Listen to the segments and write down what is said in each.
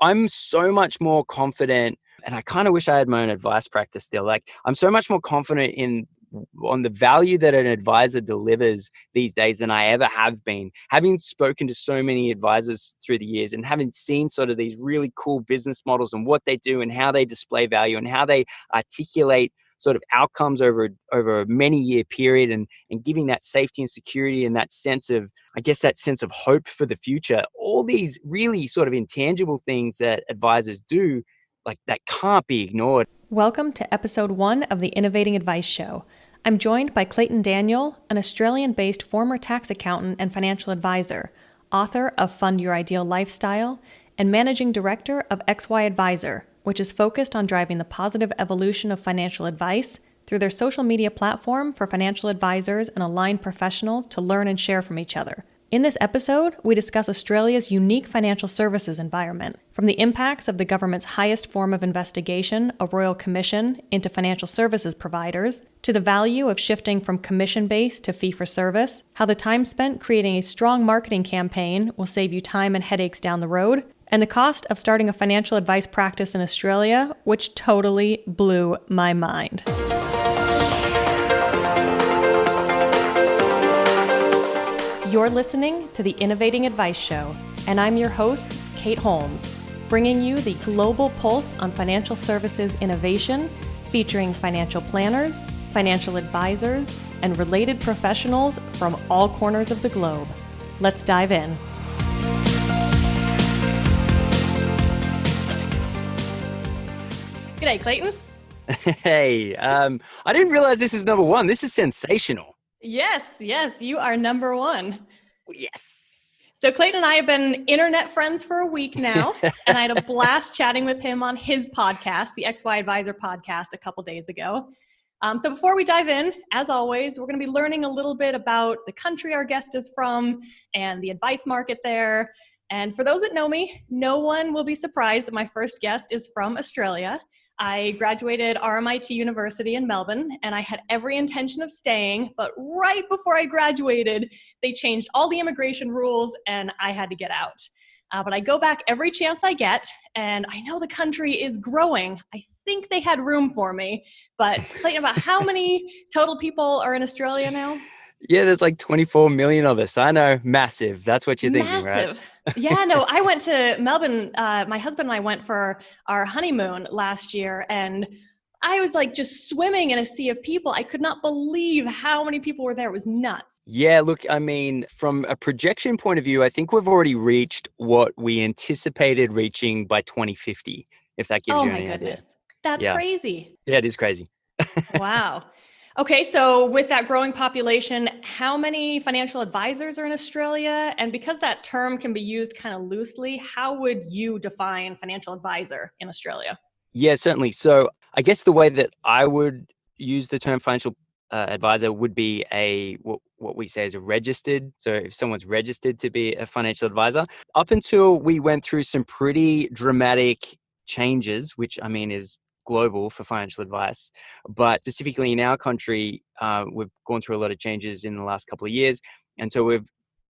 I'm so much more confident, and I kind of wish I had my own advice practice still. Like, I'm so much more confident on the value that an advisor delivers these days than I ever have been. Having spoken to so many advisors through the years and having seen sort of these really cool business models and what they do and how they display value and how they articulate sort of outcomes over a many year period, and giving that safety and security and that sense of, I guess, that sense of hope for the future. All these really sort of intangible things that advisors do, like, that can't be ignored. Welcome to episode 1 of the Innovating Advice Show. I'm joined by Clayton Daniel, an Australian-based former tax accountant and financial advisor, author of Fund Your Ideal Lifestyle, and managing director of XY Advisor, which is focused on driving the positive evolution of financial advice through their social media platform for financial advisors and aligned professionals to learn and share from each other. In this episode, we discuss Australia's unique financial services environment, from the impacts of the government's highest form of investigation, a royal commission, into financial services providers, to the value of shifting from commission-based to fee-for-service, how the time spent creating a strong marketing campaign will save you time and headaches down the road, and the cost of starting a financial advice practice in Australia, which totally blew my mind. You're listening to the Innovating Advice Show, and I'm your host, Kate Holmes, bringing you the global pulse on financial services innovation, featuring financial planners, financial advisors, and related professionals from all corners of the globe. Let's dive in. G'day, Clayton. Hey, I didn't realize this is number 1. This is sensational. Yes, you are number 1. Yes. So Clayton and I have been internet friends for a week now, and I had a blast chatting with him on his podcast, the XY Advisor podcast, a couple days ago. So before we dive in, as always, we're going to be learning a little bit about the country our guest is from and the advice market there. And for those that know me, no one will be surprised that my first guest is from Australia. I graduated RMIT University in Melbourne, and I had every intention of staying, but right before I graduated, they changed all the immigration rules and I had to get out. But I go back every chance I get, and I know the country is growing. I think they had room for me, but Clayton, about how many total people are in Australia now? Yeah, there's like 24 million of us. I know, massive. That's what you're thinking, right? Yeah, no, I went to Melbourne. My husband and I went for our honeymoon last year, and I was like just swimming in a sea of people. I could not believe how many people were there. It was nuts. Yeah, look, I mean, from a projection point of view, I think we've already reached what we anticipated reaching by 2050, if that gives you any idea. Oh my goodness. That's crazy. Yeah, it is crazy. Wow. Okay, so with that growing population, how many financial advisors are in Australia? And because that term can be used kind of loosely, how would you define financial advisor in Australia? Yeah, certainly. So I guess the way that I would use the term financial advisor would be what we say is a registered. So if someone's registered to be a financial advisor, up until we went through some pretty dramatic changes, which I mean is global for financial advice, but specifically in our country, we've gone through a lot of changes in the last couple of years. And so we've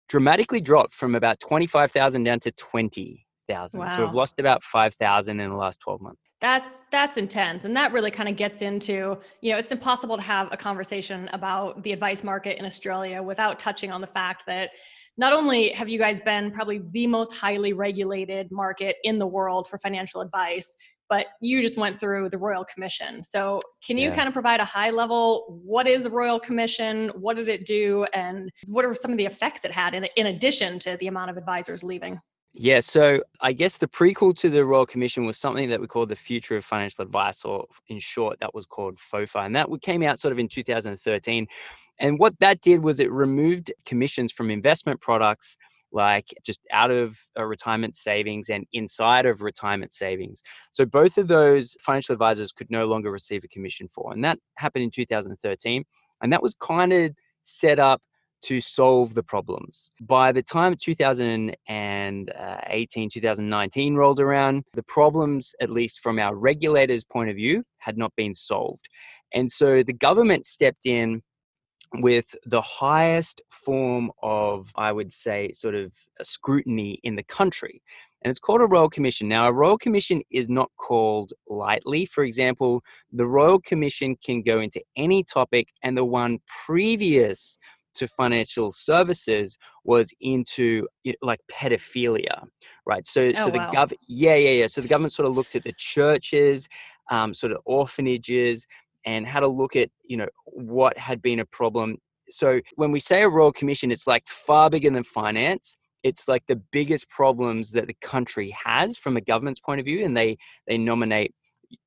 dramatically dropped from about 25,000 down to 20,000. Wow. So we've lost about 5,000 in the last 12 months. That's intense. And that really kind of gets into, it's impossible to have a conversation about the advice market in Australia without touching on the fact that not only have you guys been probably the most highly regulated market in the world for financial advice, but you just went through the Royal Commission. So can you kind of provide a high level, what is a Royal Commission? What did it do? And what are some of the effects it had in addition to the amount of advisors leaving? Yeah, so I guess the prequel to the Royal Commission was something that we called the Future of Financial Advice, or in short, that was called FOFA. And that came out sort of in 2013. And what that did was it removed commissions from investment products, like just out of retirement savings and inside of retirement savings. So both of those financial advisors could no longer receive a commission for. And that happened in 2013. And that was kind of set up to solve the problems. By the time 2018, 2019 rolled around, the problems, at least from our regulators' point of view, had not been solved. And so the government stepped in with the highest form of, I would say, sort of scrutiny in the country. And it's called a Royal Commission. Now, a Royal Commission is not called lightly. For example, the Royal Commission can go into any topic, and the one previous to financial services was into like pedophilia, right? So Oh, the wow. So the government sort of looked at the churches, sort of orphanages, and had a look at, what had been a problem. So when we say a Royal Commission, it's like far bigger than finance. It's like the biggest problems that the country has from a government's point of view, and they nominate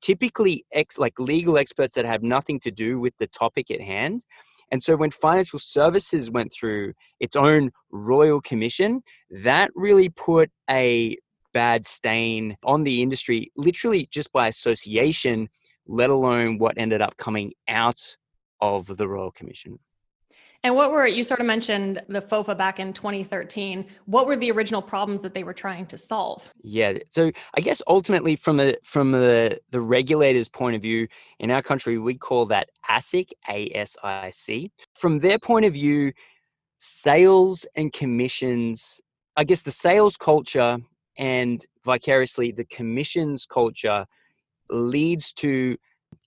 typically like legal experts that have nothing to do with the topic at hand. And so when financial services went through its own Royal Commission, that really put a bad stain on the industry, literally just by association, let alone what ended up coming out of the Royal Commission. And you sort of mentioned the FOFA back in 2013. What were the original problems that they were trying to solve? Yeah. So I guess ultimately from the regulator's point of view in our country, we call that ASIC, ASIC. From their point of view, sales and commissions, I guess the sales culture and vicariously the commissions culture leads to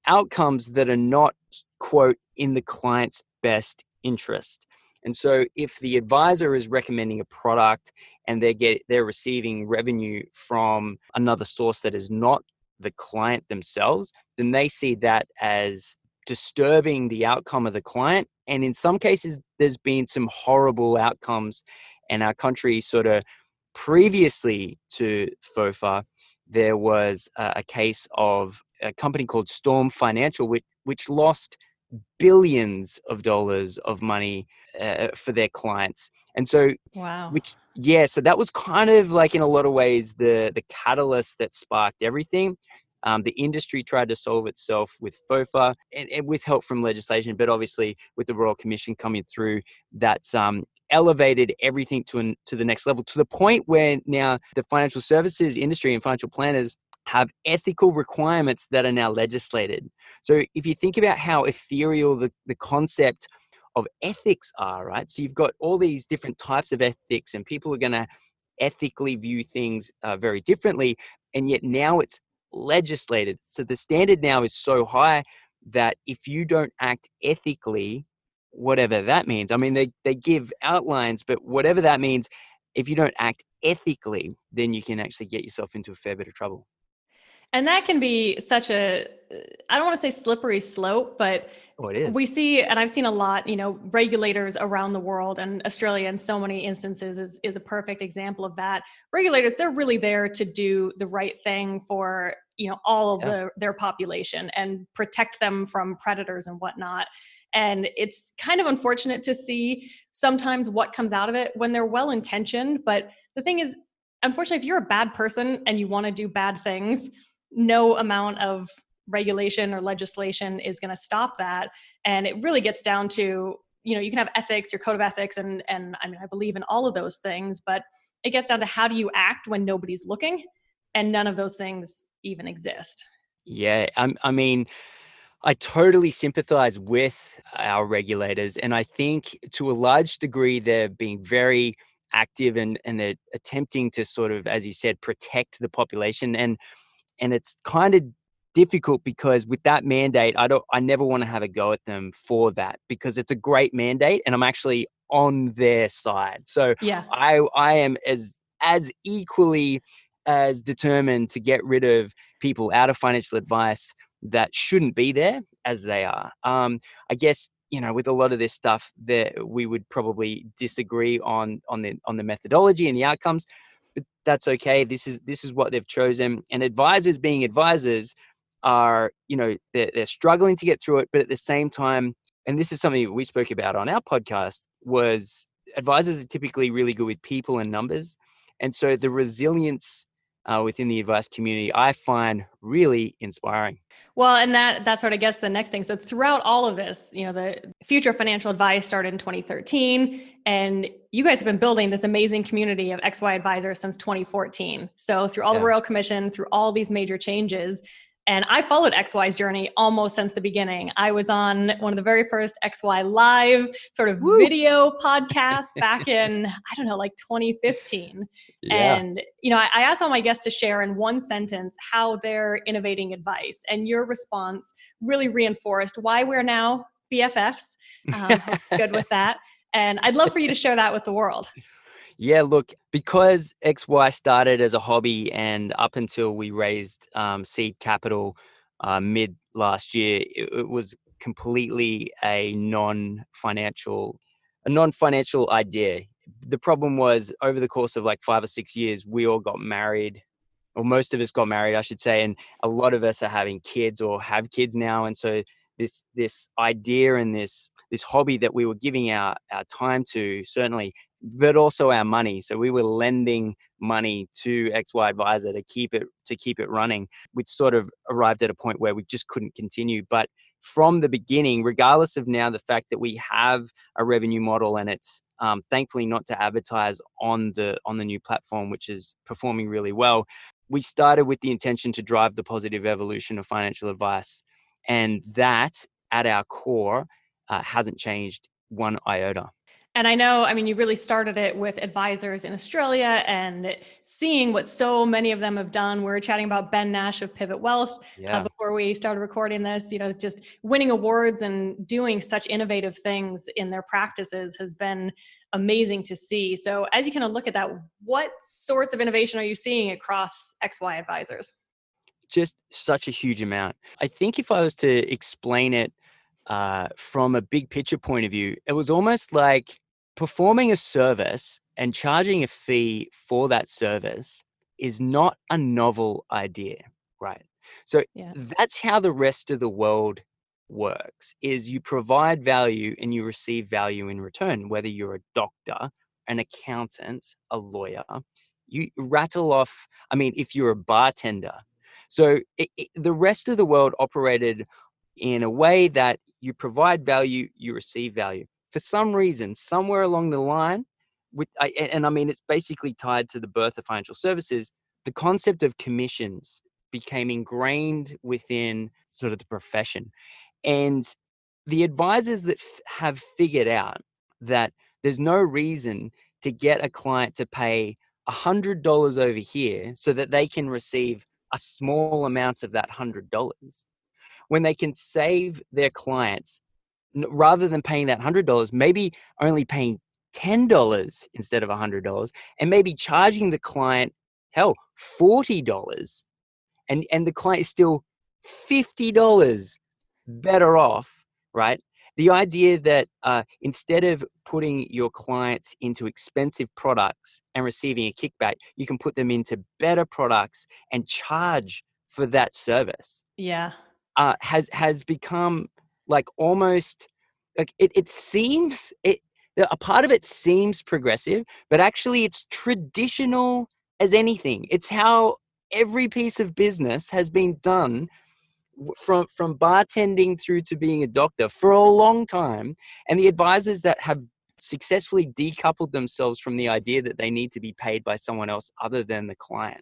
outcomes that are not, quote, in the client's best interest. And so if the advisor is recommending a product and they're receiving revenue from another source that is not the client themselves, then they see that as disturbing the outcome of the client. And in some cases, there's been some horrible outcomes. And our country sort of previously to FOFA, there was a case of a company called Storm Financial, which lost billions of dollars of money for their clients. And so, Wow. so that was kind of like, in a lot of ways, the catalyst that sparked everything. The industry tried to solve itself with FOFA and with help from legislation, but obviously with the Royal Commission coming through, that's elevated everything to the next level, to the point where now the financial services industry and financial planners have ethical requirements that are now legislated. So if you think about how ethereal the concept of ethics are, right? So you've got all these different types of ethics, and people are going to ethically view things very differently. And yet now it's legislated. So the standard now is so high that if you don't act ethically, whatever that means, I mean, they give outlines, but whatever that means, if you don't act ethically, then you can actually get yourself into a fair bit of trouble. And that can be such I don't want to say slippery slope, but Oh, it is. we see, and I've seen a lot, regulators around the world, and Australia in so many instances is a perfect example of that. Regulators, they're really there to do the right thing for, all of their population and protect them from predators and whatnot. And it's kind of unfortunate to see sometimes what comes out of it when they're well-intentioned. But the thing is, unfortunately, if you're a bad person and you want to do bad things, no amount of regulation or legislation is going to stop that. And it really gets down to, you can have ethics, your code of ethics, and I mean, I believe in all of those things, but it gets down to how do you act when nobody's looking, and none of those things even exist. Yeah, I mean, I totally sympathize with our regulators. And I think to a large degree, they're being very active and they're attempting to sort of, as you said, protect the population. And it's kind of difficult because with that mandate, I never want to have a go at them for that, because it's a great mandate and I'm actually on their side. So Yeah. I am as equally as determined to get rid of people out of financial advice that shouldn't be there as they are. I guess, with a lot of this stuff, that we would probably disagree on the methodology and the outcomes, but that's okay. This is what they've chosen. And advisors, being advisors, are, they're struggling to get through it, but at the same time, and this is something we spoke about on our podcast, was advisors are typically really good with people and numbers. And so the resilience within the advice community, I find really inspiring. Well, and that's sort of, I guess, the next thing. So throughout all of this, the Future of Financial Advice started in 2013, and you guys have been building this amazing community of XY advisors since 2014. So through all the Royal Commission, through all these major changes, And I followed XY's journey almost since the beginning. I was on one of the very first XY Live sort of video podcasts back in, I don't know, like 2015. Yeah. And, I asked all my guests to share in one sentence how they're innovating advice. And your response really reinforced why we're now BFFs. Good with that. And I'd love for you to share that with the world. Yeah, look, because XY started as a hobby and up until we raised seed capital mid last year, it was completely a non-financial idea. The problem was over the course of like 5 or 6 years, we all got married, or most of us got married, I should say, and a lot of us are having kids or have kids now. And so this idea and this hobby that we were giving our time to, certainly, but also our money. So we were lending money to XY Advisor to keep it running. We'd sort of arrived at a point where we just couldn't continue. But from the beginning, regardless of now the fact that we have a revenue model and it's thankfully not to advertise on the new platform, which is performing really well, we started with the intention to drive the positive evolution of financial advice. And that, at our core, hasn't changed one iota. And I know, you really started it with advisors in Australia and seeing what so many of them have done. We were chatting about Ben Nash of Pivot Wealth before we started recording this. Just winning awards and doing such innovative things in their practices has been amazing to see. So as you kind of look at that, what sorts of innovation are you seeing across XY Advisors? Just such a huge amount. I think if I was to explain it from a big picture point of view, it was almost like performing a service and charging a fee for that service is not a novel idea, right? So that's how the rest of the world works, is you provide value and you receive value in return, whether you're a doctor, an accountant, a lawyer. You rattle off, if you're a bartender. So the rest of the world operated in a way that you provide value, you receive value. For some reason, somewhere along the line, it's basically tied to the birth of financial services, the concept of commissions became ingrained within sort of the profession. And the advisors that have figured out that there's no reason to get a client to pay $100 over here so that they can receive a small amount of that $100, when they can save their clients, rather than paying that $100, maybe only paying $10 instead of $100, and maybe charging the client, hell, $40, and the client is still $50 better off, right? The idea that instead of putting your clients into expensive products and receiving a kickback, you can put them into better products and charge for that service. Yeah. Has become like almost like it seems a part of it seems progressive, but actually it's traditional as anything. It's how every piece of business has been done, from bartending through to being a doctor, for a long time. And the advisors that have successfully decoupled themselves from the idea that they need to be paid by someone else other than the client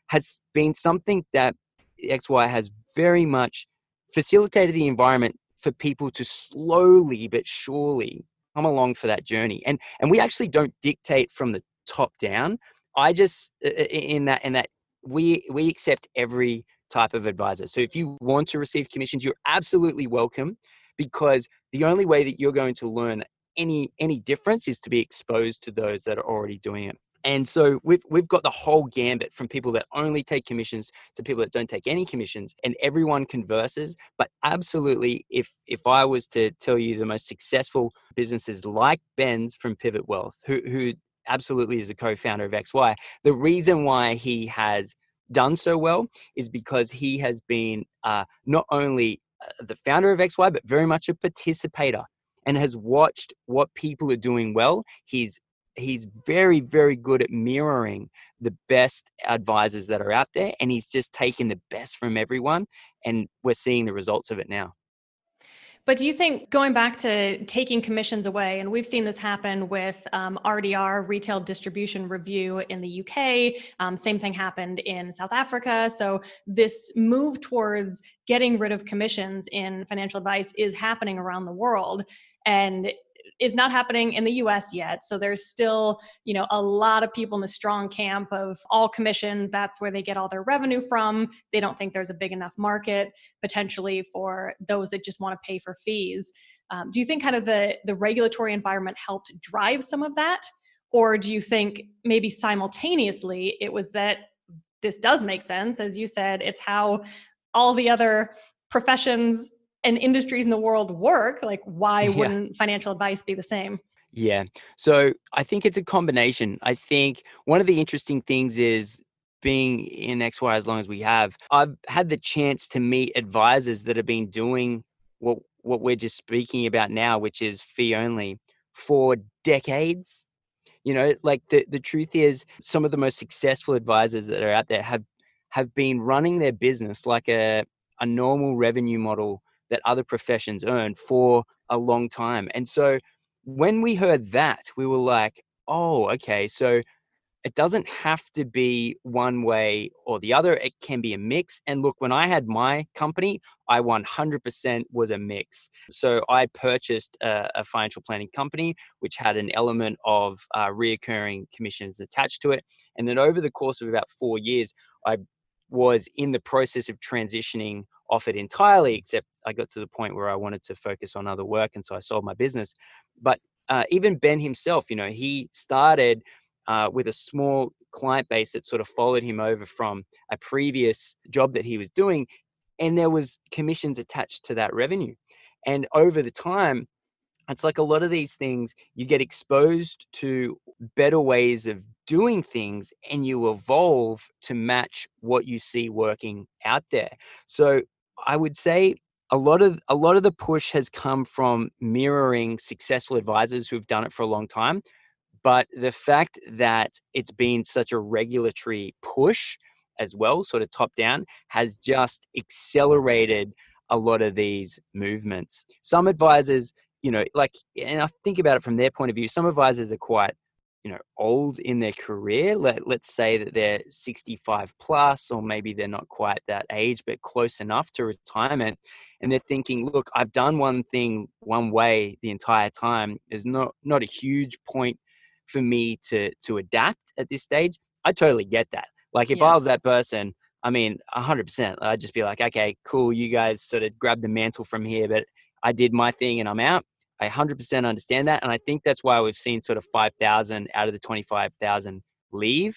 has been something that XY has very much facilitated the environment for people to slowly but surely come along for that journey. And we actually don't dictate from the top down. I just in that we accept every type of advisor. So if you want to receive commissions, you're absolutely welcome, because the only way that you're going to learn any difference is to be exposed to those that are already doing it. And so we've got the whole gambit, from people that only take commissions to people that don't take any commissions, and everyone converses. But absolutely, if I was to tell you the most successful businesses like Ben's from Pivot Wealth, who absolutely is a co-founder of XY, the reason why he has done so well is because he has been not only the founder of XY, but very much a participator, and has watched what people are doing well. He's very, very good at mirroring the best advisors that are out there, and he's just taken the best from everyone, and we're seeing the results of it now. But do you think, going back to taking commissions away, and we've seen this happen with RDR, Retail Distribution Review in the UK, same thing happened in South Africa. So this move towards getting rid of commissions in financial advice is happening around the world. And is not happening in the US yet. So there's still, a lot of people in the strong camp of all commissions. That's where they get all their revenue from. They don't think there's a big enough market potentially for those that just want to pay for fees. Do you think kind of the regulatory environment helped drive some of that? Or do you think maybe simultaneously it was that this does make sense? As you said, it's how all the other professions and industries in the world work. Like, why Yeah. wouldn't financial advice be the same? Yeah. So I think it's a combination. I think one of the interesting things is being in XY as long as we have, I've had the chance to meet advisors that have been doing what we're just speaking about now, which is fee only for decades. Like the truth is some of the most successful advisors that are out there have been running their business like a normal revenue model that other professions earn for a long time. And so when we heard that, we were like, oh, okay, so it doesn't have to be one way or the other. It can be a mix. And look, when I had my company, I 100% was a mix. So I purchased a financial planning company, which had an element of reoccurring commissions attached to it. And then over the course of about 4 years, I was in the process of transitioning off it entirely, except I got to the point where I wanted to focus on other work. And so I sold my business. But even Ben himself, he started with a small client base that sort of followed him over from a previous job that he was doing. And there was commissions attached to that revenue. And over the time, it's like a lot of these things, you get exposed to better ways of doing things and you evolve to match what you see working out there. So I would say a lot of the push has come from mirroring successful advisors who've done it for a long time. But the fact that it's been such a regulatory push as well, sort of top down, has just accelerated a lot of these movements. Some advisors, and I think about it from their point of view, some advisors are quite, old in their career. Let's say that they're 65 plus, or maybe they're not quite that age, but close enough to retirement. And they're thinking, look, I've done one thing one way the entire time. There's not a huge point for me to adapt at this stage. I totally get that. Like if I was Yes. that person, I mean, 100%, I'd just be like, okay, cool. You guys sort of grab the mantle from here, but I did my thing and I'm out. I 100% understand that. And I think that's why we've seen sort of 5,000 out of the 25,000 leave.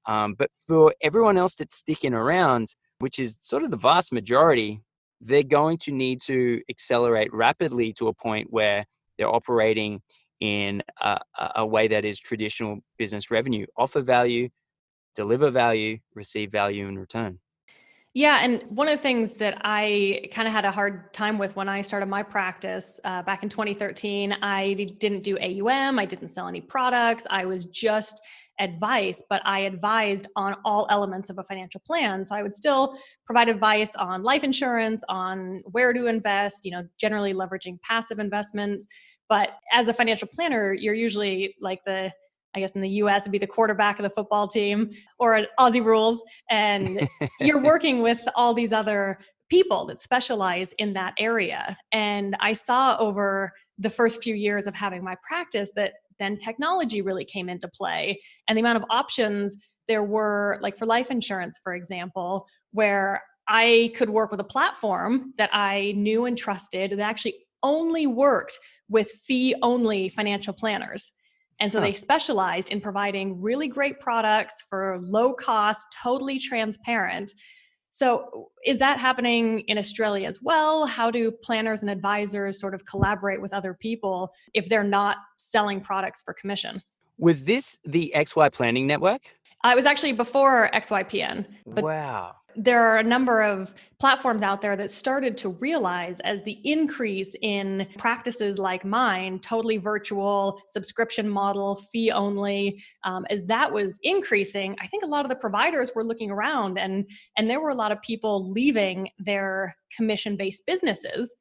But for everyone else that's sticking around, which is sort of the vast majority, they're going to need to accelerate rapidly to a point where they're operating in a way that is traditional business revenue: offer value, deliver value, receive value in return. Yeah, and one of the things that I kind of had a hard time with when I started my practice back in 2013, I didn't do AUM, I didn't sell any products, I was just advice, but I advised on all elements of a financial plan. So I would still provide advice on life insurance, on where to invest, generally leveraging passive investments. But as a financial planner, you're usually like I guess in the US, it'd be the quarterback of the football team, or at Aussie rules. And you're working with all these other people that specialize in that area. And I saw over the first few years of having my practice that then technology really came into play, and the amount of options there were, like for life insurance, for example, where I could work with a platform that I knew and trusted that actually only worked with fee only financial planners. And so Huh. they specialized in providing really great products for low cost, totally transparent. So is that happening in Australia as well? How do planners and advisors sort of collaborate with other people if they're not selling products for commission? Was this the XY Planning Network? It was actually before XYPN, but Wow. there are a number of platforms out there that started to realize, as the increase in practices like mine, totally virtual, subscription model, fee only, as that was increasing, I think a lot of the providers were looking around, and there were a lot of people leaving their commission-based businesses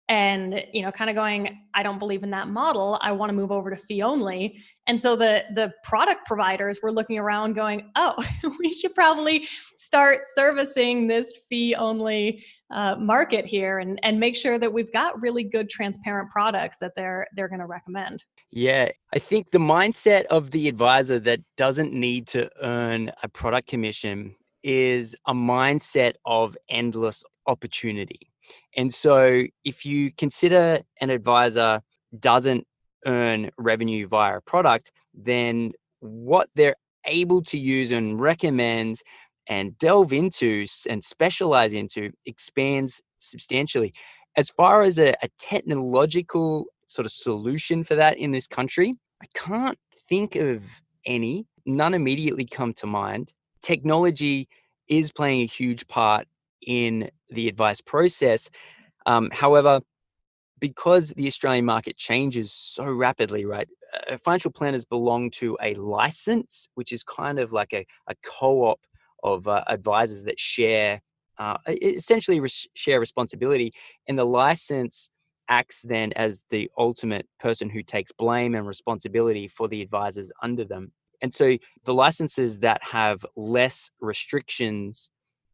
and, kind of going, I don't believe in that model. I want to move over to Feeonly. And so the product providers were looking around going, oh, we should probably start servicing this fee-only market here, and make sure that we've got really good, transparent products that they're going to recommend. Yeah, I think the mindset of the advisor that doesn't need to earn a product commission is a mindset of endless opportunity. And so if you consider an advisor doesn't earn revenue via a product, then what they're able to use and recommend and delve into and specialize into expands substantially. As far as a technological sort of solution for that in this country, I can't think of any. None immediately come to mind. Technology is playing a huge part in the advice process. However, because the Australian market changes so rapidly, right? Financial planners belong to a license, which is kind of like a co-op of advisors that share, essentially share responsibility. And the license acts then as the ultimate person who takes blame and responsibility for the advisors under them. And so the licenses that have less restrictions,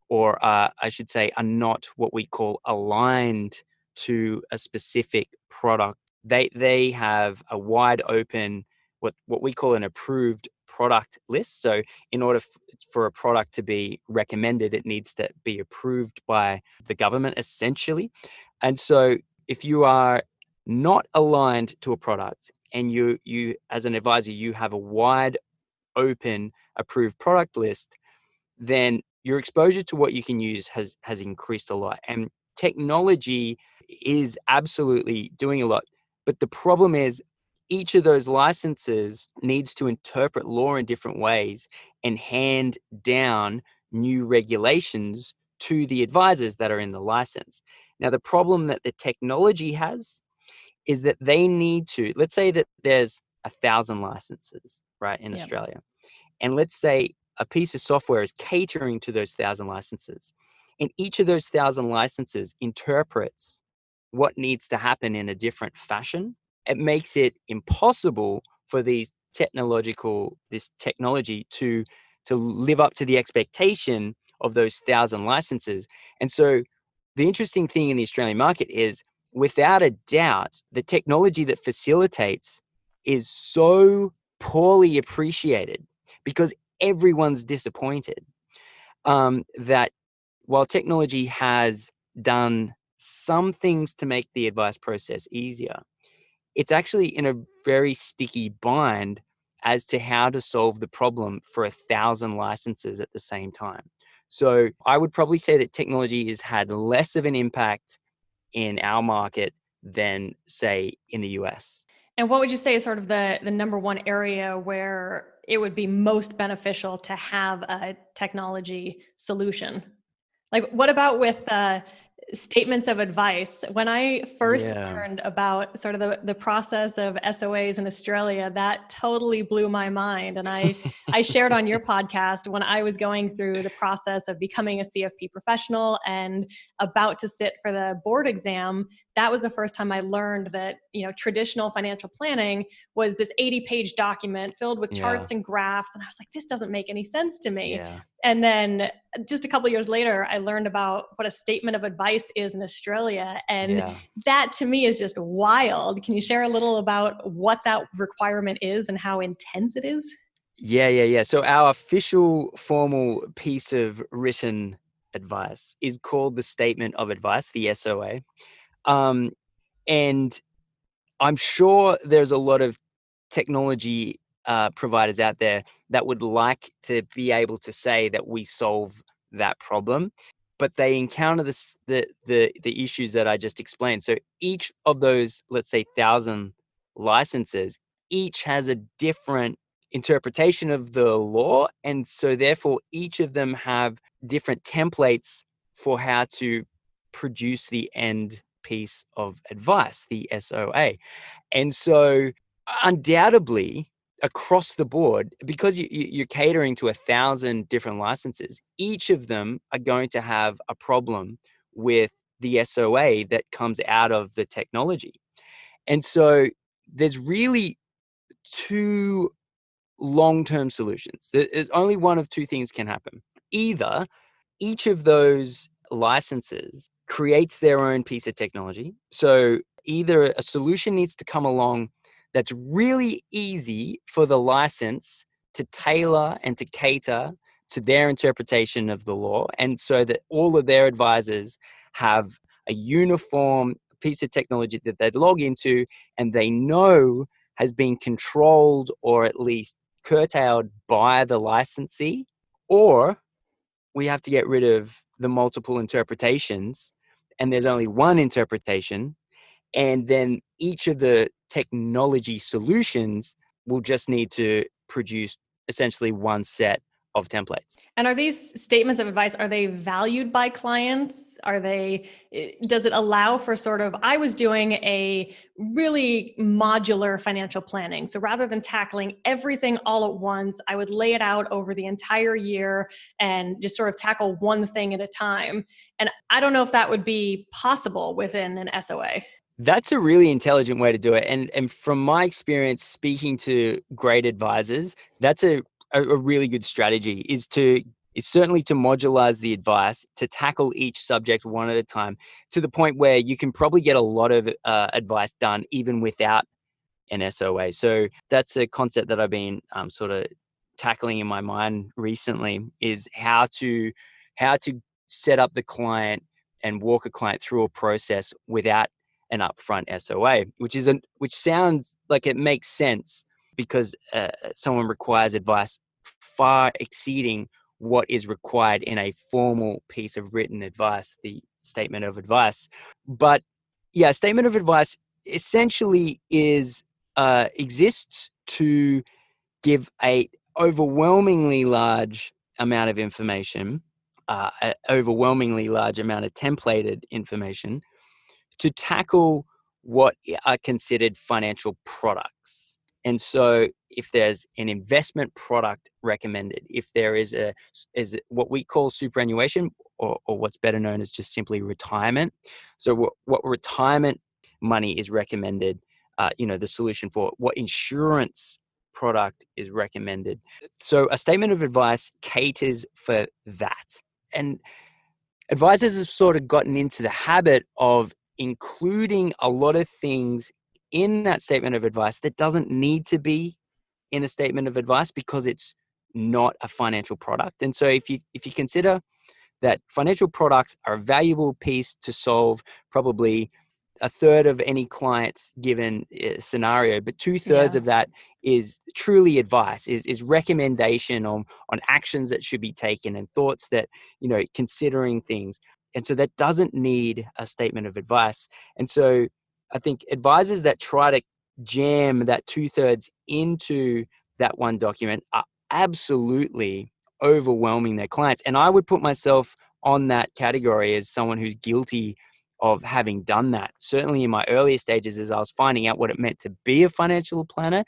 or I should say, are not what we call aligned to a specific product. They have a wide open, what we call an approved product list. So in order for a product to be recommended, it needs to be approved by the government, essentially. And so if you are not aligned to a product, and you as an advisor, you have a wide open approved product list, then your exposure to what you can use has increased a lot. And technology is absolutely doing a lot. But the problem is each of those licenses needs to interpret law in different ways and hand down new regulations to the advisors that are in the license. Now, the problem that the technology has is that they need to, let's say that there's 1,000 licenses, right, in Australia. And let's say a piece of software is catering to those 1,000 licenses. And each of those 1,000 licenses interprets what needs to happen in a different fashion. It makes it impossible for this technology to live up to the expectation of those 1,000 licenses. And so the interesting thing in the Australian market is, without a doubt, the technology that facilitates is so poorly appreciated because everyone's disappointed, that while technology has done some things to make the advice process easier, it's actually in a very sticky bind as to how to solve the problem for 1,000 licenses at the same time. So I would probably say that technology has had less of an impact in our market than, say, in the US. And what would you say is sort of the number one area where it would be most beneficial to have a technology solution? Like, what about with statements of advice? When I first learned about sort of the process of SOAs in Australia, that totally blew my mind. And I shared on your podcast when I was going through the process of becoming a CFP professional and about to sit for the board exam. That was the first time I learned that, traditional financial planning was this 80-page document filled with charts and graphs. And I was like, this doesn't make any sense to me. Yeah. And then just a couple of years later, I learned about what a statement of advice is in Australia. And that to me is just wild. Can you share a little about what that requirement is and how intense it is? Yeah. So our official formal piece of written advice is called the Statement of Advice, the SOA. And I'm sure there's a lot of technology providers out there that would like to be able to say that we solve that problem, but they encounter the issues that I just explained. So each of those, let's say, 1,000 licenses, each has a different interpretation of the law, and so therefore each of them have different templates for how to produce the end piece of advice, the SOA. And so undoubtedly across the board, because you're catering to 1,000 different licenses, each of them are going to have a problem with the SOA that comes out of the technology. And so there's really two long-term solutions. There's only one of two things can happen. Either each of those licenses creates their own piece of technology. So either a solution needs to come along that's really easy for the license to tailor and to cater to their interpretation of the law, and so that all of their advisors have a uniform piece of technology that they'd log into and they know has been controlled or at least curtailed by the licensee. Or we have to get rid of the multiple interpretations and there's only one interpretation, and then each of the technology solutions will just need to produce essentially one set of templates. And are these statements of advice, are they valued by clients? Does it allow for sort of, I was doing a really modular financial planning. So rather than tackling everything all at once, I would lay it out over the entire year and just sort of tackle one thing at a time. And I don't know if that would be possible within an SOA. That's a really intelligent way to do it. And from my experience speaking to great advisors, that's a really good strategy, is certainly to modularize the advice, to tackle each subject one at a time, to the point where you can probably get a lot of advice done even without an SOA. So that's a concept that I've been sort of tackling in my mind recently, is how to set up the client and walk a client through a process without an upfront SOA, which sounds like it makes sense because someone requires advice far exceeding what is required in a formal piece of written advice, the statement of advice. But yeah, statement of advice essentially exists to give a overwhelmingly large amount of information, an overwhelmingly large amount of templated information to tackle what are considered financial products. And so if there's an investment product recommended, if there is what we call superannuation, or what's better known as just simply retirement. So what retirement money is recommended, the solution for what insurance product is recommended. So a statement of advice caters for that. And advisors have sort of gotten into the habit of including a lot of things in that statement of advice that doesn't need to be in a statement of advice because it's not a financial product. And so if you consider that financial products are a valuable piece to solve probably a third of any client's given scenario, but 2/3 of that is truly advice, is recommendation on actions that should be taken and thoughts that, considering things. And so that doesn't need a statement of advice. And so I think advisors that try to jam that 2/3 into that one document are absolutely overwhelming their clients. And I would put myself on that category as someone who's guilty of having done that. Certainly in my earlier stages, as I was finding out what it meant to be a financial planner,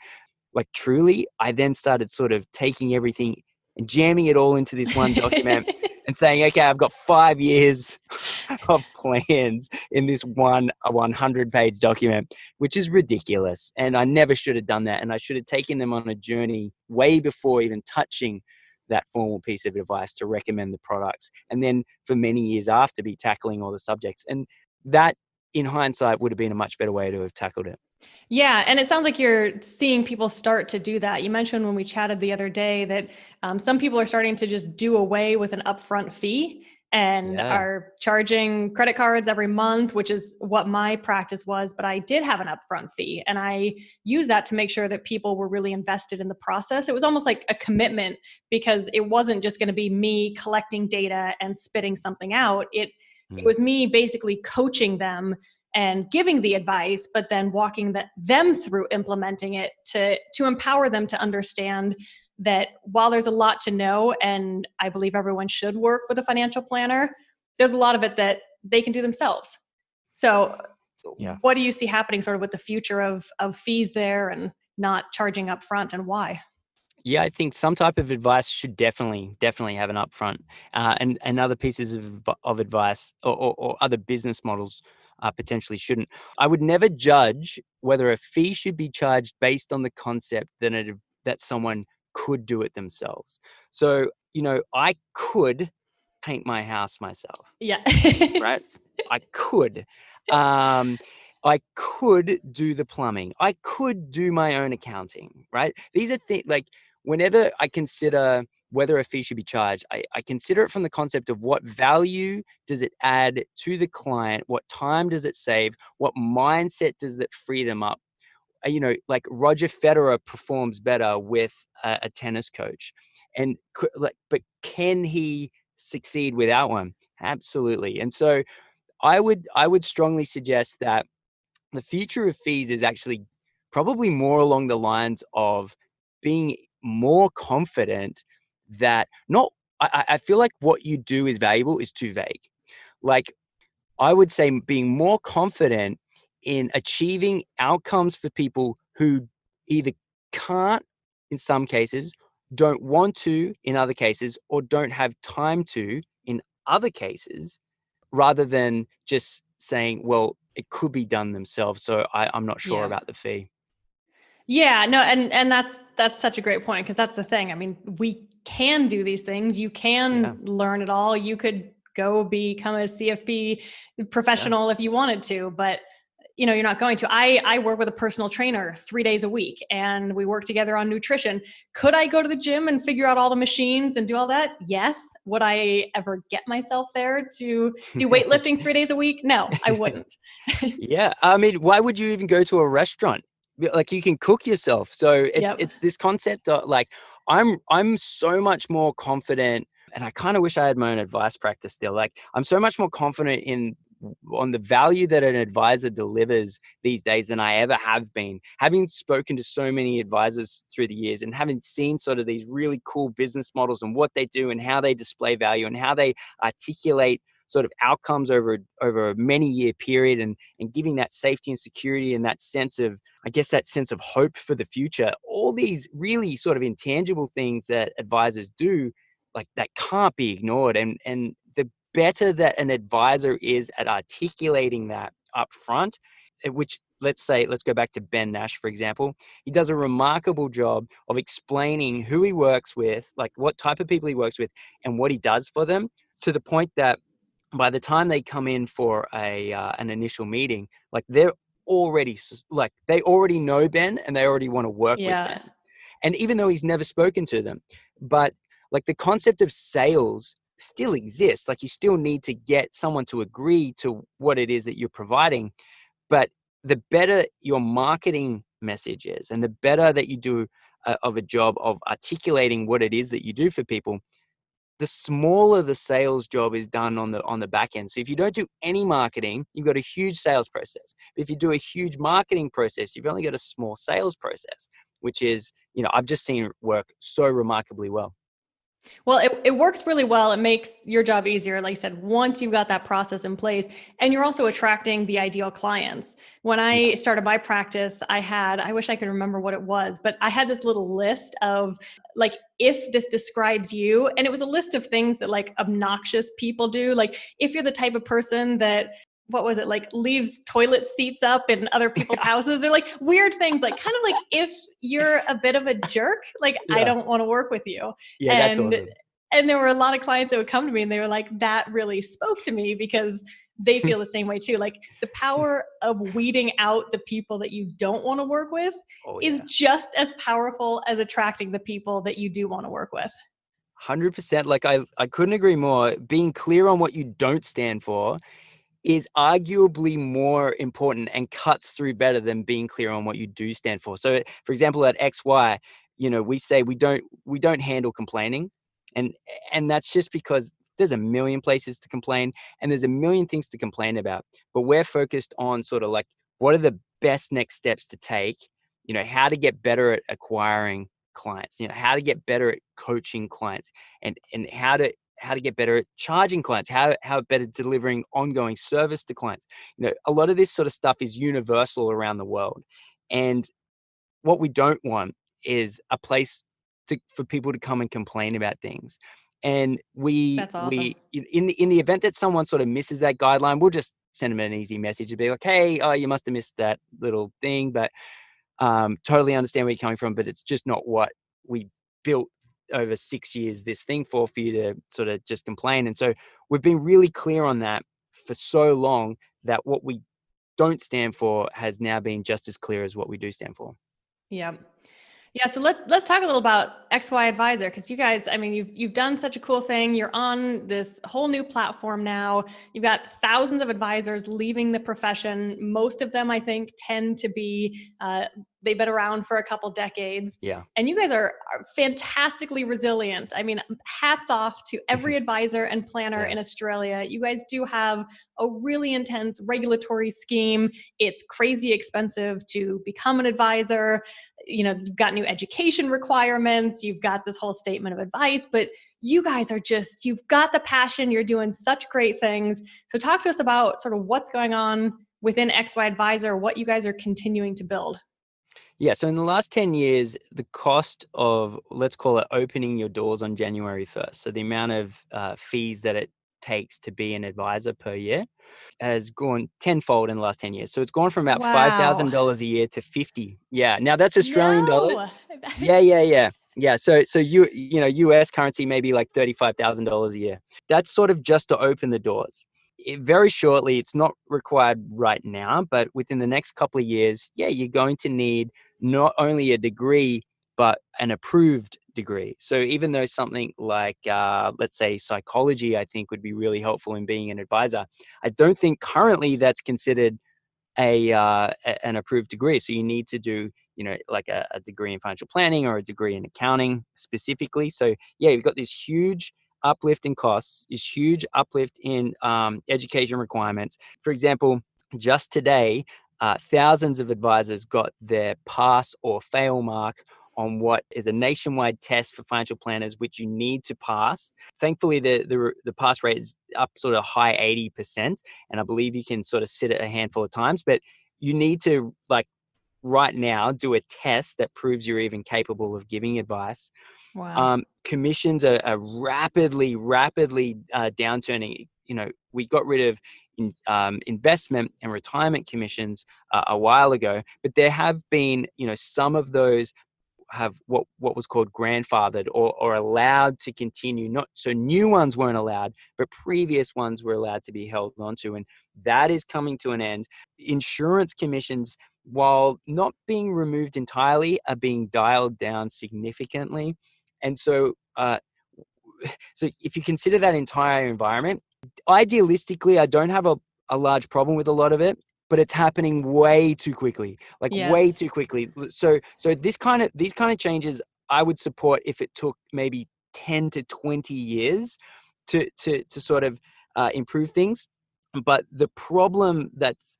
like truly, I then started sort of taking everything and jamming it all into this one document and saying, okay, I've got 5 years of plans in this 100-page document, which is ridiculous. And I never should have done that. And I should have taken them on a journey way before even touching that formal piece of advice to recommend the products. And then for many years after, be tackling all the subjects. And that, in hindsight, would have been a much better way to have tackled it. Yeah. And it sounds like you're seeing people start to do that. You mentioned when we chatted the other day that some people are starting to just do away with an upfront fee and are charging credit cards every month, which is what my practice was. But I did have an upfront fee, and I used that to make sure that people were really invested in the process. It was almost like a commitment, because it wasn't just going to be me collecting data and spitting something out. It was me basically coaching them and giving the advice, but then walking them through implementing it to empower them to understand that while there's a lot to know, and I believe everyone should work with a financial planner, there's a lot of it that they can do themselves. So what do you see happening sort of with the future of fees there and not charging up front, and why? Yeah, I think some type of advice should definitely have an upfront, and other pieces of advice or other business models potentially shouldn't. I would never judge whether a fee should be charged based on the concept that someone could do it themselves. So, I could paint my house myself, Yeah. right? I could. Um, I could do the plumbing. I could do my own accounting, right? These are things like whenever I consider whether a fee should be charged, I consider it from the concept of what value does it add to the client? What time does it save? What mindset does it free them up? Like Roger Federer performs better with a tennis coach, but can he succeed without one? Absolutely. And so I would strongly suggest that the future of fees is actually probably more along the lines of being more confident that not I feel like what you do is valuable is too vague. Like I would say being more confident in achieving outcomes for people who either can't in some cases, don't want to in other cases, or don't have time to in other cases, rather than just saying, well, it could be done themselves. So I'm not sure Yeah. about the fee. Yeah, no, and that's such a great point, because that's the thing. I mean, we can do these things. You Yeah. can learn it all. You could go become a CFP Yeah. professional if you wanted to, but you're not going to. I work with a personal trainer 3 days a week, and we work together on nutrition. Could I go to the gym and figure out all the machines and do all that? Yes. Would I ever get myself there to do weightlifting 3 days a week? No, I wouldn't. Yeah. I mean, why would you even go to a restaurant? Like you can cook yourself. So it's Yep. it's this concept of like I'm so much more confident, and I kind of wish I had my own advice practice still. Like I'm so much more confident in on the value that an advisor delivers these days than I ever have been. Having spoken to so many advisors through the years and having seen sort of these really cool business models and what they do and how they display value and how they articulate sort of outcomes over a many year period, and giving that safety and security and that sense of, I guess, that sense of hope for the future. All these really sort of intangible things that advisors do, like that can't be ignored. And the better that an advisor is at articulating that up front, which let's go back to Ben Nash, for example. He does a remarkable job of explaining who he works with, like what type of people he works with and what he does for them, to the point that by the time they come in for an initial meeting, like they already know Ben and they already want to work with Yeah. Ben. And even though he's never spoken to them, but like the concept of sales still exists. Like you still need to get someone to agree to what it is that you're providing. But the better your marketing message is, and the better that you do of a job of articulating what it is that you do for people, the smaller the sales job is done on the back end. So if you don't do any marketing, you've got a huge sales process. But if you do a huge marketing process, you've only got a small sales process, which is, I've just seen it work so remarkably well. Well, it works really well. It makes your job easier. Like I said, once you've got that process in place, and you're also attracting the ideal clients. When Yeah. I started my practice, I wish I could remember what it was, but I had this little list of like, if this describes you, and it was a list of things that like obnoxious people do. Like if you're the type of person that, what was it, like leaves toilet seats up in other people's houses, or like weird things, like kind of like if you're a bit of a jerk, like I Yeah. don't want to work with you. Yeah, that's and awesome. and there were a lot of clients that would come to me and they were like, that really spoke to me, because they feel the same way too. Like the power of weeding out the people that you don't want to work with Oh is yeah. just as powerful as attracting the people that you do want to work with. 100%. Like I couldn't agree more. Being clear on what you don't stand for is arguably more important and cuts through better than being clear on what you do stand for. So for example, at XY, we say we don't handle complaining. And that's just because there's a million places to complain and there's a million things to complain about. But we're focused on sort of like what are the best next steps to take, how to get better at acquiring clients, how to get better at coaching clients, and how to get better at charging clients, how better delivering ongoing service to clients. A lot of this sort of stuff is universal around the world. And what we don't want is a place for people to come and complain about things. And That's awesome. in the event that someone sort of misses that guideline, we'll just send them an easy message and be like, hey, oh, you must have missed that little thing, but totally understand where you're coming from, but it's just not what we built over 6 years this thing for you to sort of just complain. And so we've been really clear on that for so long that what we don't stand for has now been just as clear as what we do stand for. Yeah. Yeah, so let's talk a little about XY Advisor, because you guys, I mean, you've done such a cool thing. You're on this whole new platform now. You've got thousands of advisors leaving the profession. Most of them, I think, tend to be they've been around for a couple decades. Yeah. And you guys are fantastically resilient. I mean, hats off to every advisor and planner in Australia. You guys do have a really intense regulatory scheme. It's crazy expensive to become an advisor. You know, you've got new education requirements, you've got this whole statement of advice, but you guys are just, you've got the passion, you're doing such great things. So talk to us about sort of what's going on within XY Advisor, what you guys are continuing to build. Yeah. So in the last 10 years, the cost of, let's call it, opening your doors on January 1st, so the amount of fees that it takes to be an advisor per year, has gone tenfold in the last 10 years. So it's gone from about Wow. $5,000 a year to 50. Yeah. Now that's Australian No. dollars. Yeah. So US currency, maybe like $35,000 a year. That's sort of just to open the doors. Very shortly, it's not required right now, but within the next couple of years, you're going to need not only a degree, but an approved degree. So even though something like, let's say, psychology, I think would be really helpful in being an advisor, I don't think currently that's considered an approved degree. So you need to do, like a degree in financial planning or a degree in accounting specifically. So you've got this huge uplift in costs, this huge uplift in education requirements. For example, just today, thousands of advisors got their pass or fail mark on what is a nationwide test for financial planners, which you need to pass. Thankfully, the pass rate is up sort of high 80%, and I believe you can sort of sit it a handful of times, but you need to, like, right now, do a test that proves you're even capable of giving advice. Wow. Commissions are rapidly downturning. We got rid of investment and retirement commissions a while ago, but there have been, some of those have what was called grandfathered or allowed to continue. Not so new ones weren't allowed, but previous ones were allowed to be held onto, and that is coming to an end. Insurance commissions, while not being removed entirely, are being dialed down significantly. And so so if you consider that entire environment, idealistically, I don't have a large problem with a lot of it, but it's happening way too quickly, like way Yes. too quickly. So these kind of changes I would support if it took maybe 10 to 20 years to sort of improve things. But the problem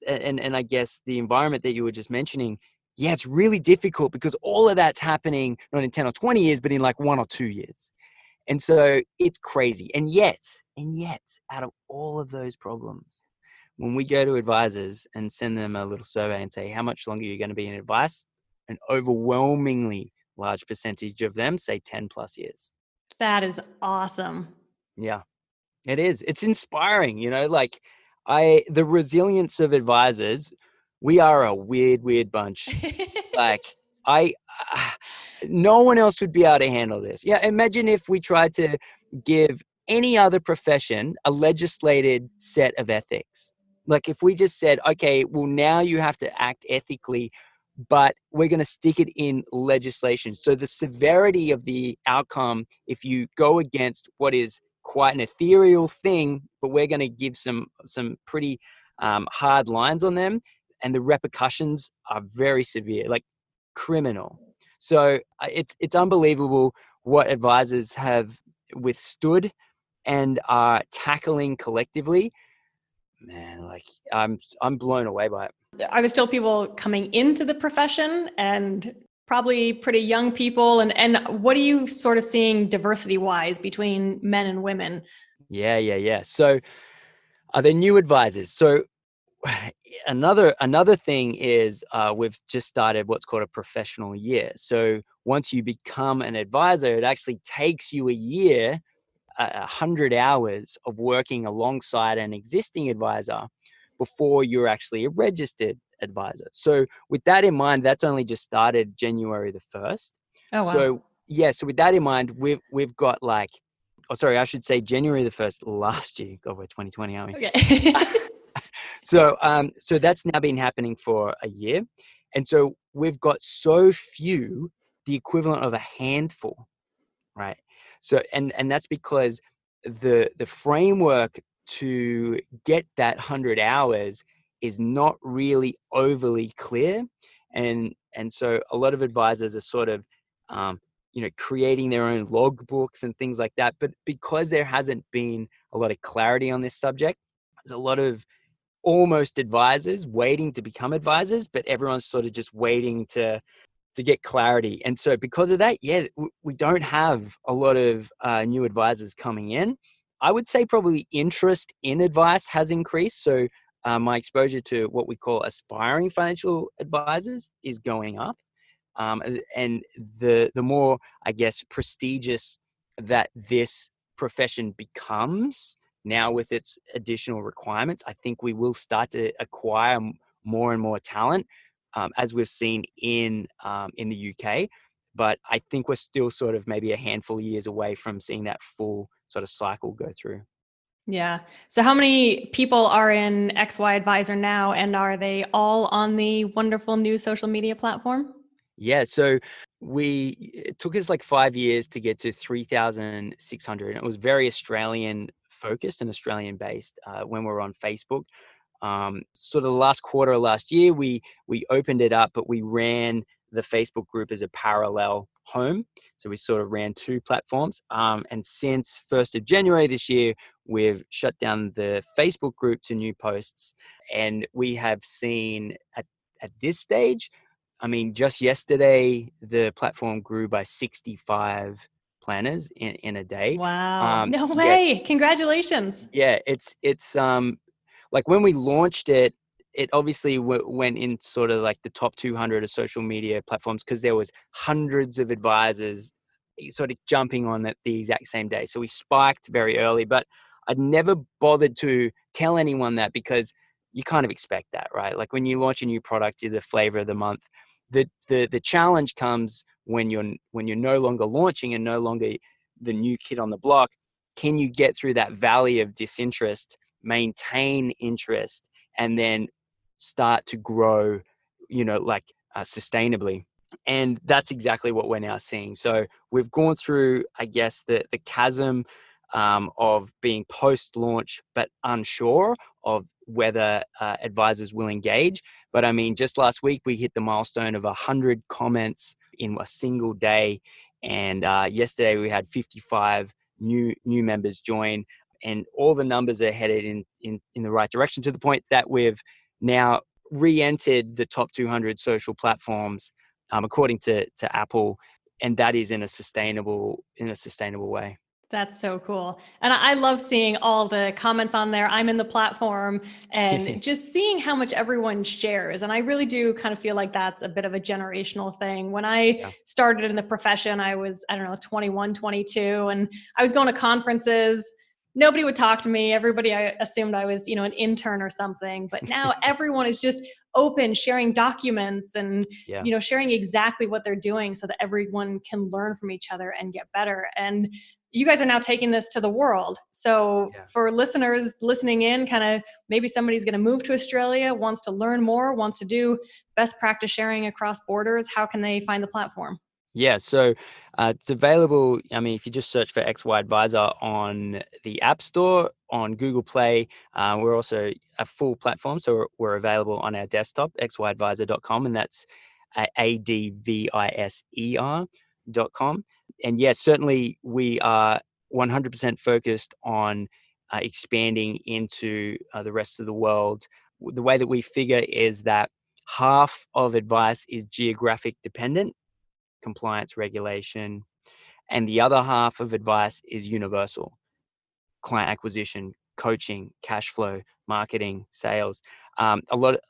and I guess the environment that you were just mentioning, it's really difficult because all of that's happening not in 10 or 20 years, but in like 1 or 2 years. And so it's crazy. And yet, out of all of those problems, when we go to advisors and send them a little survey and say, how much longer are you going to be in advice? An overwhelmingly large percentage of them say 10 plus years. That is awesome. Yeah, it is. It's inspiring, like the resilience of advisors. We are a weird bunch. Like no one else would be able to handle this. Yeah. Imagine if we tried to give any other profession a legislated set of ethics. Like if we just said, okay, well, now you have to act ethically, but we're going to stick it in legislation. So the severity of the outcome, if you go against what is quite an ethereal thing, but we're going to give some pretty hard lines on them, and the repercussions are very severe, like criminal. So it's unbelievable what advisors have withstood and are tackling collectively. Man, like I'm blown away by it. Are there still people coming into the profession, and probably pretty young people? And what are you sort of seeing diversity wise between men and women? Yeah. So are there new advisors? So another thing is we've just started what's called a professional year. So once you become an advisor, it actually takes you a year, 100 hours of working alongside an existing advisor before you're actually a registered advisor. So with that in mind, that's only just started January the 1st. Oh, wow. So yeah, so with that in mind, we've got like, oh sorry, I should say January the 1st last year. God, we're 2020, aren't we? Okay. So that's now been happening for a year. And so we've got so few, the equivalent of a handful, right? So and that's because the framework to get that 100 hours is not really overly clear. And so a lot of advisors are sort of creating their own logbooks and things like that. But because there hasn't been a lot of clarity on this subject, there's a lot of almost advisors waiting to become advisors, but everyone's sort of just waiting to get clarity. And so because of that, yeah, we don't have a lot of new advisors coming in. I would say probably interest in advice has increased. So my exposure to what we call aspiring financial advisors is going up. And the more, I guess, prestigious that this profession becomes now with its additional requirements, I think we will start to acquire more and more talent, as we've seen in the UK. But I think we're still sort of maybe a handful of years away from seeing that full sort of cycle go through. Yeah. So how many people are in XY Advisor now, and are they all on the wonderful new social media platform? Yeah, so it took us like 5 years to get to 3,600. And it was very Australian focused and Australian based when we were on Facebook. Sort of the last quarter of last year, we opened it up, but we ran the Facebook group as a parallel home. So we sort of ran two platforms. And since 1st of January this year, we've shut down the Facebook group to new posts. And we have seen at this stage, I mean, just yesterday, the platform grew by 65 planners in a day. Wow. No Yes, way. Congratulations. yeah, it's like when we launched it, it obviously went in sort of like the top 200 of social media platforms because there was hundreds of advisors sort of jumping on it the exact same day. So we spiked very early, but I'd never bothered to tell anyone that because you kind of expect that, right? Like when you launch a new product, you're the flavor of the month. The challenge comes when you're no longer launching and no longer the new kid on the block. Can you get through that valley of disinterest, maintain interest, and then start to grow, sustainably? And that's exactly what we're now seeing. So we've gone through, I guess, the chasm of being post-launch, but unsure of whether advisors will engage. But I mean, just last week, we hit the milestone of 100 comments in a single day. And yesterday, we had 55 new members join. And all the numbers are headed in the right direction, to the point that we've now re-entered the top 200 social platforms, according to Apple. And that is in a sustainable way. That's so cool. And I love seeing all the comments on there. I'm in the platform and just seeing how much everyone shares. And I really do kind of feel like that's a bit of a generational thing. When I Yeah. started in the profession, I was, 21, 22, and I was going to conferences. Nobody would talk to me. Everybody, I assumed I was, an intern or something. But now everyone is just open, sharing documents and, Yeah. sharing exactly what they're doing so that everyone can learn from each other and get better. And you guys are now taking this to the world. So Yeah. for listeners listening in, kind of maybe somebody's going to move to Australia, wants to learn more, wants to do best practice sharing across borders, how can they find the platform? Yeah, so it's available. I mean, if you just search for XY Advisor on the App Store, on Google Play, we're also a full platform. So we're available on our desktop, xyadvisor.com, and that's adviser.com. And yes, certainly we are 100% focused on expanding into the rest of the world. The way that we figure is that half of advice is geographic dependent, compliance, regulation, and the other half of advice is universal: client acquisition, coaching, cash flow, marketing, sales.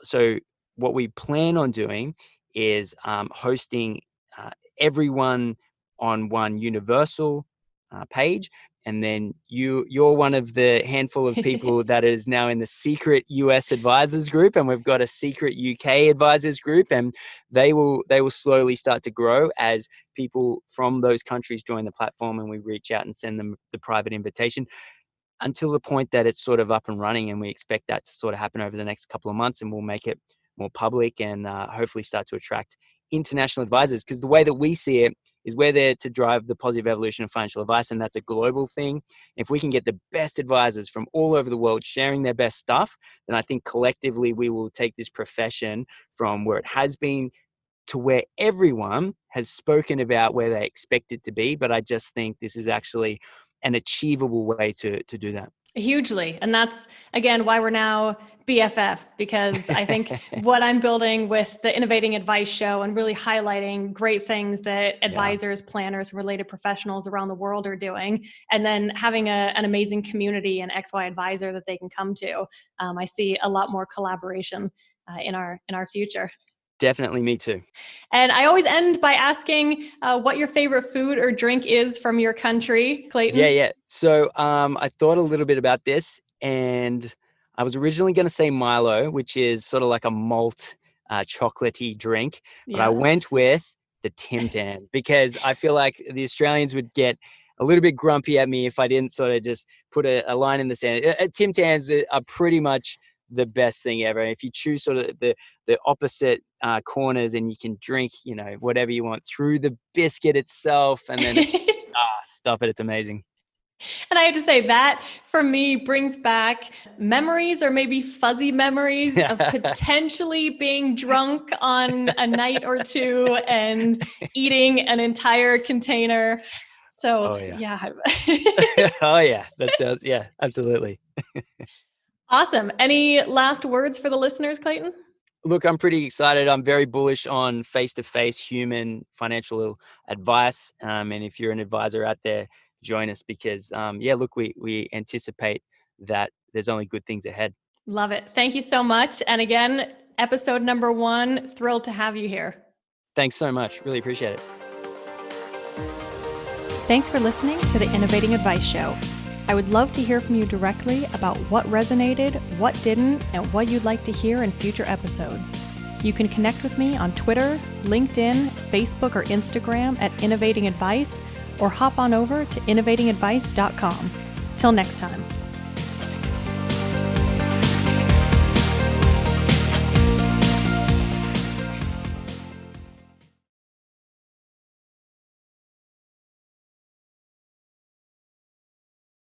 So what we plan on doing is hosting everyone on one universal page. And then you're one of the handful of people that is now in the secret US advisors group, and we've got a secret UK advisors group, and they will slowly start to grow as people from those countries join the platform, and we reach out and send them the private invitation until the point that it's sort of up and running. And we expect that to sort of happen over the next couple of months, and we'll make it more public and hopefully start to attract international advisors, because the way that we see it is we're there to drive the positive evolution of financial advice, and that's a global thing. If we can get the best advisors from all over the world sharing their best stuff, then I think collectively we will take this profession from where it has been to where everyone has spoken about where they expect it to be. But I just think this is actually an achievable way to do that. Hugely. And that's, again, why we're now BFFs, because I think what I'm building with the Innovating Advice show and really highlighting great things that advisors, planners, related professionals around the world are doing, and then having an amazing community and XY advisor that they can come to. I see a lot more collaboration in our future. Definitely, me too. And I always end by asking what your favorite food or drink is from your country, Clayton. Yeah. So I thought a little bit about this, and I was originally going to say Milo, which is sort of like a malt chocolatey drink, but I went with the Tams because I feel like the Australians would get a little bit grumpy at me if I didn't sort of just put a line in the sand. Tams are pretty much the best thing ever. If you choose sort of the opposite corners, and you can drink, whatever you want through the biscuit itself, and then stop it. It's amazing. And I have to say that for me brings back memories, or maybe fuzzy memories of potentially being drunk on a night or two and eating an entire container. So yeah. Oh yeah. That sounds, absolutely. Awesome. Any last words for the listeners, Clayton? Look, I'm pretty excited. I'm very bullish on face-to-face human financial advice. And if you're an advisor out there, join us, because we anticipate that there's only good things ahead. Love it. Thank you so much. And again, episode number 1, thrilled to have you here. Thanks so much. Really appreciate it. Thanks for listening to the Innovating Advice Show. I would love to hear from you directly about what resonated, what didn't, and what you'd like to hear in future episodes. You can connect with me on Twitter, LinkedIn, Facebook, or Instagram at Innovating Advice, or hop on over to innovatingadvice.com. Till next time.